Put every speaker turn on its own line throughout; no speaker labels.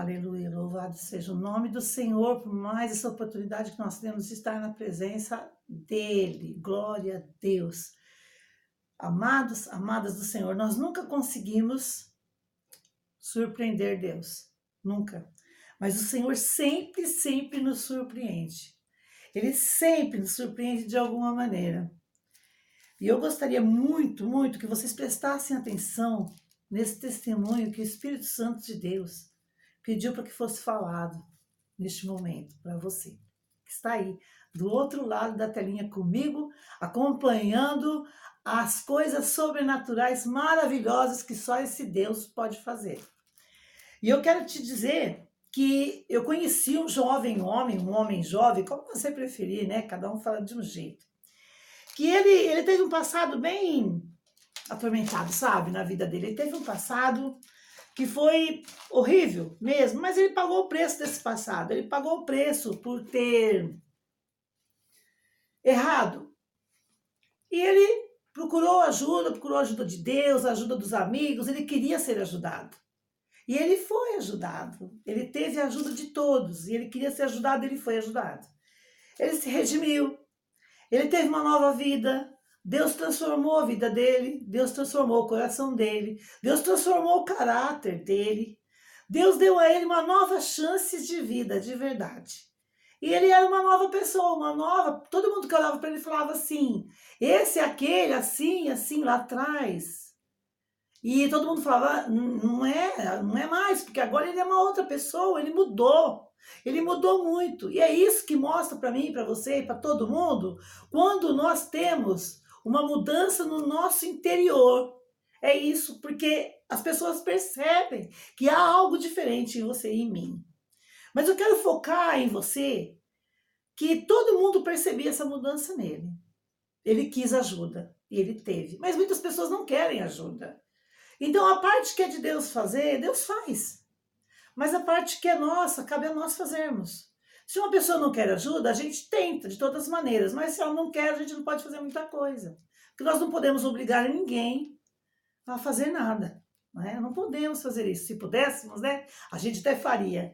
Aleluia, louvado seja o nome do Senhor por mais essa oportunidade que nós temos de estar na presença dEle. Glória a Deus. Amados, amadas do Senhor, nós nunca conseguimos surpreender Deus. Nunca. Mas o Senhor sempre, sempre nos surpreende. Ele sempre nos surpreende de alguma maneira. E eu gostaria muito, muito que vocês prestassem atenção nesse testemunho que o Espírito Santo de Deus pediu para que fosse falado neste momento para você, que está aí do outro lado da telinha comigo, acompanhando as coisas sobrenaturais maravilhosas que só esse Deus pode fazer. E eu quero te dizer que eu conheci um jovem homem, um homem jovem, como você preferir, né? Cada um fala de um jeito. Que ele teve um passado bem atormentado, sabe, na vida dele. Ele teve um passado que foi horrível mesmo, mas ele pagou o preço desse passado. Ele pagou o preço por ter errado. E ele procurou ajuda de Deus, ajuda dos amigos, ele queria ser ajudado. E ele foi ajudado. Ele teve a ajuda de todos. E ele queria ser ajudado, ele foi ajudado. Ele se redimiu. Ele teve uma nova vida. Deus transformou a vida dele. Deus transformou o coração dele. Deus transformou o caráter dele. Deus deu a ele uma nova chance de vida, de verdade. E ele era uma nova pessoa, uma nova... Todo mundo que olhava para ele falava assim, esse, aquele, assim, assim, lá atrás. E todo mundo falava, não é mais, porque agora ele é uma outra pessoa, ele mudou muito. E é isso que mostra para mim, para você e para todo mundo, quando nós temos uma mudança no nosso interior. É isso, porque as pessoas percebem que há algo diferente em você e em mim. Mas eu quero focar em você, que todo mundo percebia essa mudança nele. Ele quis ajuda, e ele teve. Mas muitas pessoas não querem ajuda. Então a parte que é de Deus fazer, Deus faz. Mas a parte que é nossa, cabe a nós fazermos. Se uma pessoa não quer ajuda, a gente tenta de todas as maneiras. Mas se ela não quer, a gente não pode fazer muita coisa. Porque nós não podemos obrigar ninguém a fazer nada. Né? Não podemos fazer isso. Se pudéssemos, né, a gente até faria.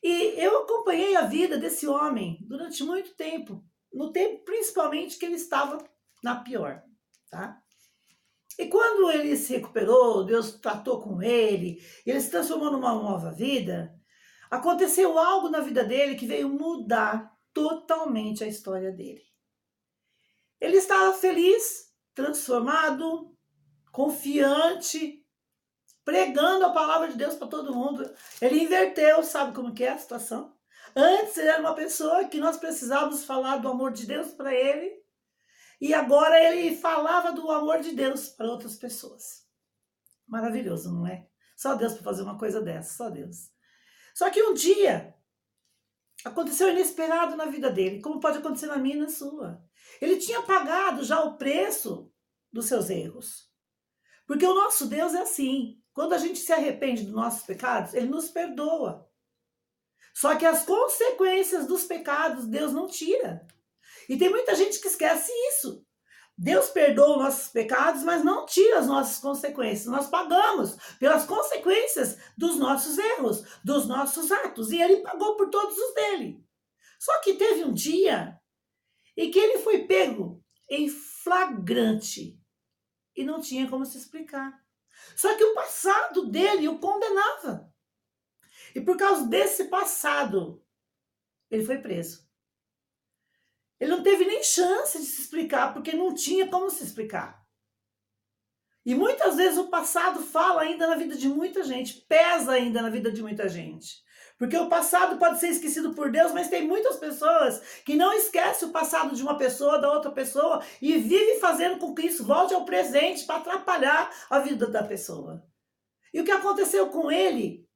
E eu acompanhei a vida desse homem durante muito tempo. No tempo, principalmente, que ele estava na pior. Tá? E quando ele se recuperou, Deus tratou com ele, ele se transformou numa nova vida, aconteceu algo na vida dele que veio mudar totalmente a história dele. Ele estava feliz, transformado, confiante, pregando a palavra de Deus para todo mundo. Ele inverteu, sabe como que é a situação? Antes ele era uma pessoa que nós precisávamos falar do amor de Deus para ele, e agora ele falava do amor de Deus para outras pessoas. Maravilhoso, não é? Só Deus para fazer uma coisa dessa, só Deus. Só que um dia aconteceu inesperado na vida dele, como pode acontecer na minha e na sua. Ele tinha pagado já o preço dos seus erros. Porque o nosso Deus é assim. Quando a gente se arrepende dos nossos pecados, ele nos perdoa. Só que as consequências dos pecados Deus não tira. E tem muita gente que esquece isso. Deus perdoa os nossos pecados, mas não tira as nossas consequências. Nós pagamos pelas consequências dos nossos erros, dos nossos atos. E ele pagou por todos os dele. Só que teve um dia em que ele foi pego em flagrante. E não tinha como se explicar. Só que o passado dele o condenava. E por causa desse passado, ele foi preso. Ele não teve nem chance de se explicar, porque não tinha como se explicar. E muitas vezes o passado fala ainda na vida de muita gente, pesa ainda na vida de muita gente. Porque o passado pode ser esquecido por Deus, mas tem muitas pessoas que não esquecem o passado de uma pessoa, da outra pessoa, e vivem fazendo com que isso volte ao presente para atrapalhar a vida da pessoa. E o que aconteceu com ele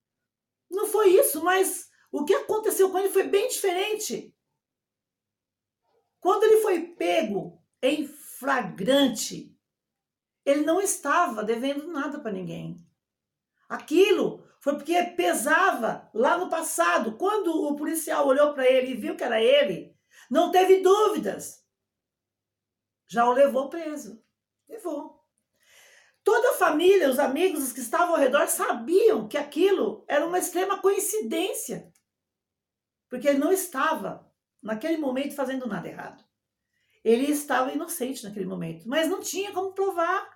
não foi isso, mas o que aconteceu com ele foi bem diferente. Quando ele foi pego em flagrante, ele não estava devendo nada para ninguém. Aquilo foi porque pesava lá no passado. Quando o policial olhou para ele e viu que era ele, não teve dúvidas. Já o levou preso. Levou. Toda a família, os amigos, os que estavam ao redor sabiam que aquilo era uma extrema coincidência, porque ele não estava, naquele momento, fazendo nada errado. Ele estava inocente naquele momento, mas não tinha como provar.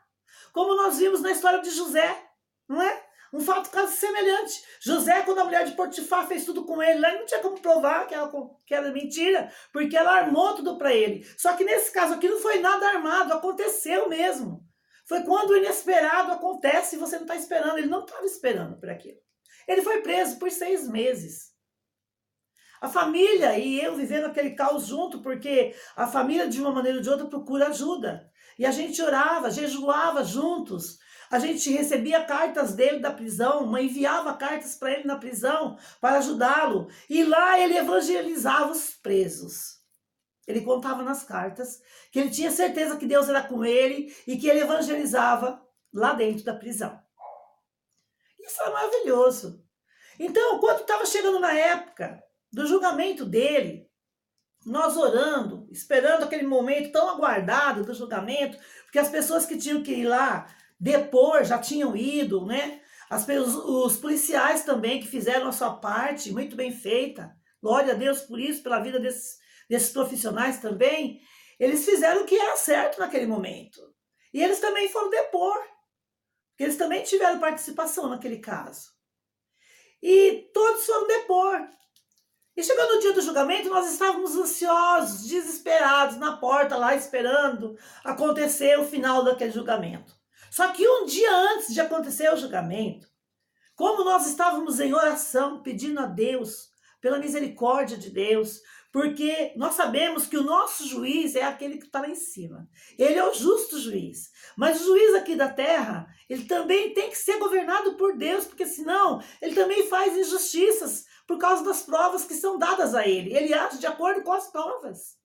Como nós vimos na história de José, não é? Um fato quase semelhante. José, quando a mulher de Potifar fez tudo com ele, lá ele não tinha como provar que era mentira, porque ela armou tudo para ele. Só que nesse caso aqui não foi nada armado, aconteceu mesmo. Foi quando o inesperado acontece e você não está esperando. Ele não estava esperando por aquilo. Ele foi preso por 6 meses. A família e eu vivendo aquele caos junto, porque a família, de uma maneira ou de outra, procura ajuda. E a gente orava, jejuava juntos. A gente recebia cartas dele da prisão, enviava cartas para ele na prisão para ajudá-lo. E lá ele evangelizava os presos. Ele contava nas cartas que ele tinha certeza que Deus era com ele e que ele evangelizava lá dentro da prisão. Isso é maravilhoso. Então, quando estava chegando na época do julgamento dele, nós orando, esperando aquele momento tão aguardado do julgamento, porque as pessoas que tinham que ir lá depor já tinham ido, né? Os policiais também que fizeram a sua parte, muito bem feita. Glória a Deus por isso, pela vida desses profissionais também. Eles fizeram o que era certo naquele momento. E eles também foram depor, porque eles também tiveram participação naquele caso. E todos foram depor. E chegando o dia do julgamento, nós estávamos ansiosos, desesperados, na porta lá, esperando acontecer o final daquele julgamento. Só que um dia antes de acontecer o julgamento, como nós estávamos em oração, pedindo a Deus, pela misericórdia de Deus, porque nós sabemos que o nosso juiz é aquele que está lá em cima. Ele é o justo juiz. Mas o juiz aqui da terra, ele também tem que ser governado por Deus, porque senão ele também faz injustiças por causa das provas que são dadas a ele. Ele age de acordo com as provas.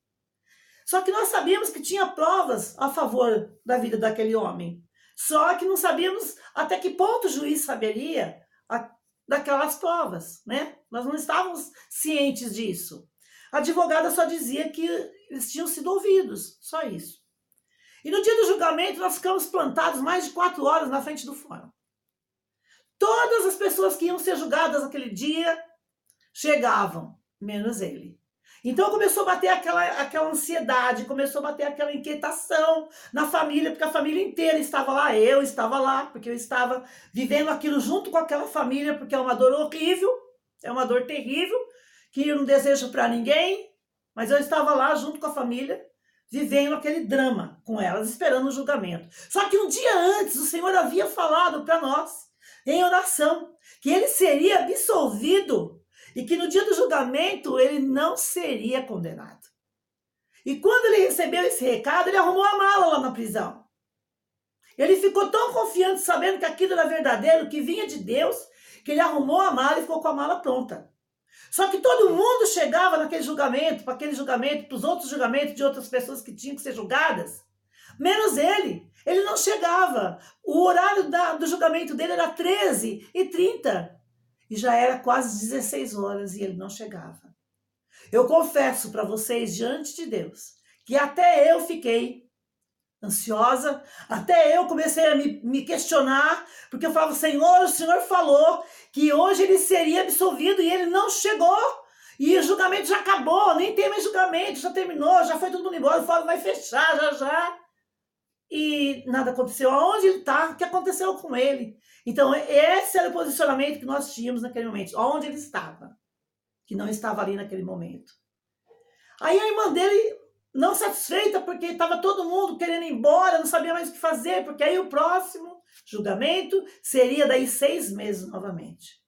Só que nós sabíamos que tinha provas a favor da vida daquele homem. Só que não sabíamos até que ponto o juiz saberia daquelas provas, né? Nós não estávamos cientes disso. A advogada só dizia que eles tinham sido ouvidos, só isso. E no dia do julgamento nós ficamos plantados mais de 4 horas na frente do fórum. Todas as pessoas que iam ser julgadas naquele dia chegavam, menos ele. Então começou a bater aquela ansiedade, começou a bater aquela inquietação na família, porque a família inteira estava lá, eu estava lá, porque eu estava vivendo aquilo junto com aquela família, porque é uma dor horrível, é uma dor terrível, que eu não desejo para ninguém, mas eu estava lá junto com a família, vivendo aquele drama com elas, esperando o julgamento. Só que um dia antes, o Senhor havia falado para nós, em oração, que ele seria absolvido e que no dia do julgamento ele não seria condenado. E quando ele recebeu esse recado, ele arrumou a mala lá na prisão. Ele ficou tão confiante, sabendo que aquilo era verdadeiro, que vinha de Deus, que ele arrumou a mala e ficou com a mala pronta. Só que todo mundo chegava naquele julgamento, para aquele julgamento, para os outros julgamentos de outras pessoas que tinham que ser julgadas, menos ele. Ele não chegava. O horário do julgamento dele era 13h30. E já era quase 16 horas e ele não chegava. Eu confesso para vocês, diante de Deus, que até eu fiquei ansiosa, até eu comecei a me questionar, porque eu falava, Senhor, o Senhor falou que hoje ele seria absolvido e ele não chegou. E o julgamento já acabou, nem tem mais julgamento, já terminou, já foi todo mundo embora, o fórum vai fechar já. E nada aconteceu. Aonde ele está? O que aconteceu com ele? Então, esse era o posicionamento que nós tínhamos naquele momento. Onde ele estava? Que não estava ali naquele momento. Aí a irmã dele, não satisfeita, porque estava todo mundo querendo ir embora, não sabia mais o que fazer, porque aí o próximo julgamento seria daí 6 meses novamente.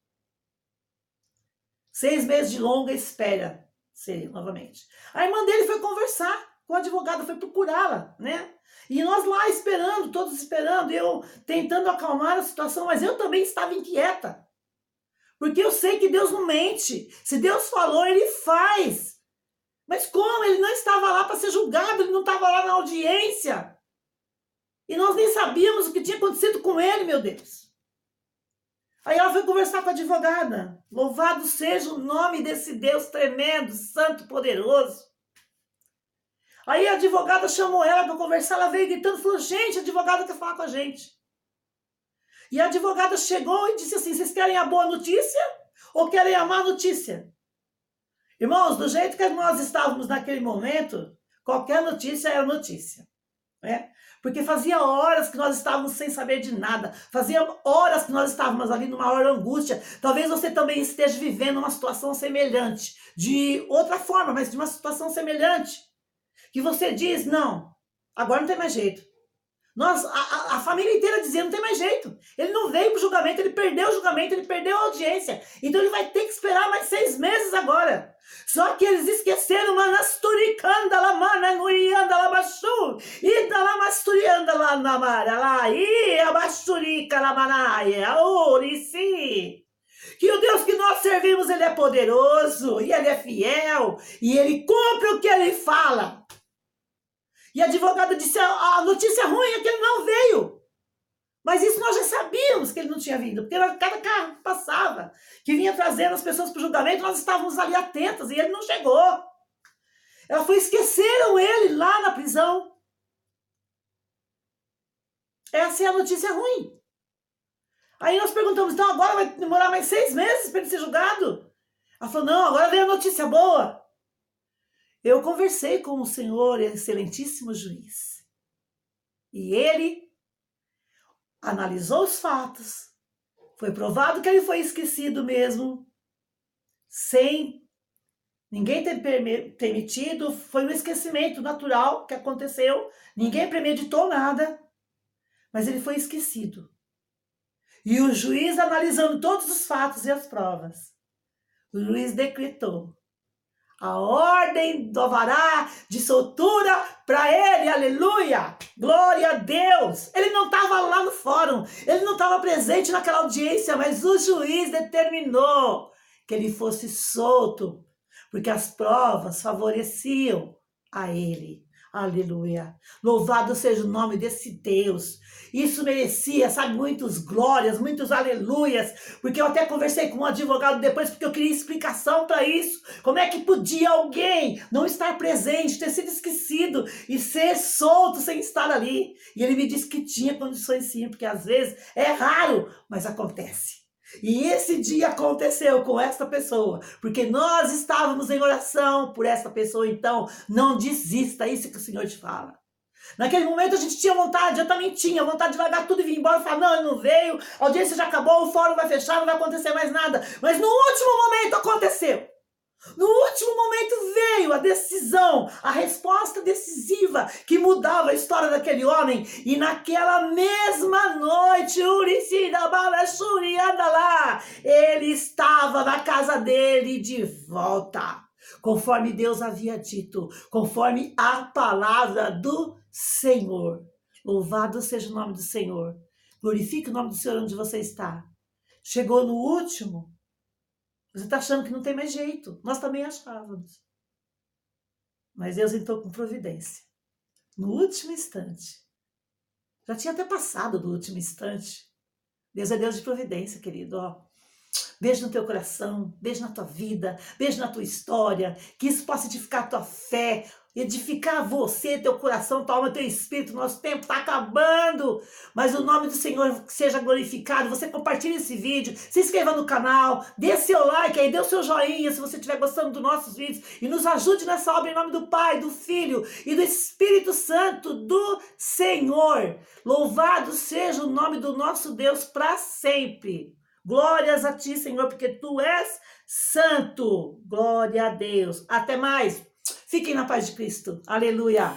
6 meses de longa espera seria novamente. A irmã dele foi conversar com o advogado, foi procurá-la, né? E nós lá esperando, todos esperando, eu tentando acalmar a situação, mas eu também estava inquieta. Porque eu sei que Deus não mente. Se Deus falou, ele faz. Mas como? Ele não estava lá para ser julgado, ele não estava lá na audiência. E nós nem sabíamos o que tinha acontecido com ele, meu Deus. Aí ela foi conversar com a advogada. Louvado seja o nome desse Deus tremendo, santo, poderoso. Aí a advogada chamou ela para conversar, ela veio gritando, falou, gente, a advogada quer falar com a gente. E a advogada chegou e disse assim: vocês querem a boa notícia ou querem a má notícia? Irmãos, do jeito que nós estávamos naquele momento, qualquer notícia era notícia, né? Porque fazia horas que nós estávamos sem saber de nada, fazia horas que nós estávamos ali numa maior angústia. Talvez você também esteja vivendo uma situação semelhante, de outra forma, mas de uma situação semelhante, que você diz: não, agora não tem mais jeito. A família inteira dizia: não tem mais jeito. Ele não veio para o julgamento, ele perdeu o julgamento, ele perdeu a audiência. Então ele vai ter que esperar mais 6 meses agora. Só que eles esqueceram, manasturicanda la mana nurianda la baixu, e da la masturianda la namara lá, e a basturica la manaia, orici. Que o Deus que nós servimos, ele é poderoso, e ele é fiel, e ele cumpre o que ele fala. E a advogada disse: a notícia ruim é que ele não veio. Mas isso nós já sabíamos que ele não tinha vindo, porque cada carro que passava, que vinha trazendo as pessoas para o julgamento, nós estávamos ali atentas e ele não chegou. Ela foi: esqueceram ele lá na prisão. Essa é a notícia ruim. Aí nós perguntamos: então agora vai demorar mais 6 meses para ele ser julgado? Ela falou: não, agora vem a notícia boa. Eu conversei com o Senhor, excelentíssimo juiz, e ele analisou os fatos, foi provado que ele foi esquecido mesmo, sem ninguém ter permitido, foi um esquecimento natural que aconteceu, ninguém premeditou nada, mas ele foi esquecido. E o juiz, analisando todos os fatos e as provas, o juiz decretou a ordem do alvará de soltura para ele, aleluia, glória a Deus. Ele não estava lá no fórum, ele não estava presente naquela audiência, mas o juiz determinou que ele fosse solto, porque as provas favoreciam a ele. Aleluia, louvado seja o nome desse Deus. Isso merecia, sabe, muitos glórias, muitos aleluias, porque eu até conversei com um advogado depois, porque eu queria explicação para isso. Como é que podia alguém não estar presente, ter sido esquecido e ser solto sem estar ali? E ele me disse que tinha condições sim, porque às vezes é raro, mas acontece. E esse dia aconteceu com esta pessoa, porque nós estávamos em oração por essa pessoa. Então não desista, isso que o Senhor te fala. Naquele momento a gente tinha vontade, eu também tinha vontade de largar tudo e vir embora e falar: não, ele não veio, a audiência já acabou, o fórum vai fechar, não vai acontecer mais nada. Mas no último momento aconteceu. No último momento veio a decisão, a resposta decisiva que mudava a história daquele homem. E naquela mesma noite, ele estava na casa dele de volta, conforme Deus havia dito, conforme a palavra do Senhor. Louvado seja o nome do Senhor. Glorifique o nome do Senhor onde você está. Chegou no último. Você está achando que não tem mais jeito. Nós também achávamos. Mas Deus entrou com providência. No último instante. Já tinha até passado do último instante. Deus é Deus de providência, querido. Ó, beijo no teu coração, beijo na tua vida, beijo na tua história. Que isso possa edificar a tua fé, edificar você, teu coração, tua alma, teu espírito. Nosso tempo está acabando, mas o nome do Senhor seja glorificado. Você compartilha esse vídeo, se inscreva no canal, dê seu like aí, dê o seu joinha se você estiver gostando dos nossos vídeos e nos ajude nessa obra em nome do Pai, do Filho e do Espírito Santo do Senhor. Louvado seja o nome do nosso Deus para sempre. Glórias a ti, Senhor, porque tu és santo. Glória a Deus. Até mais. Fiquem na paz de Cristo. Aleluia.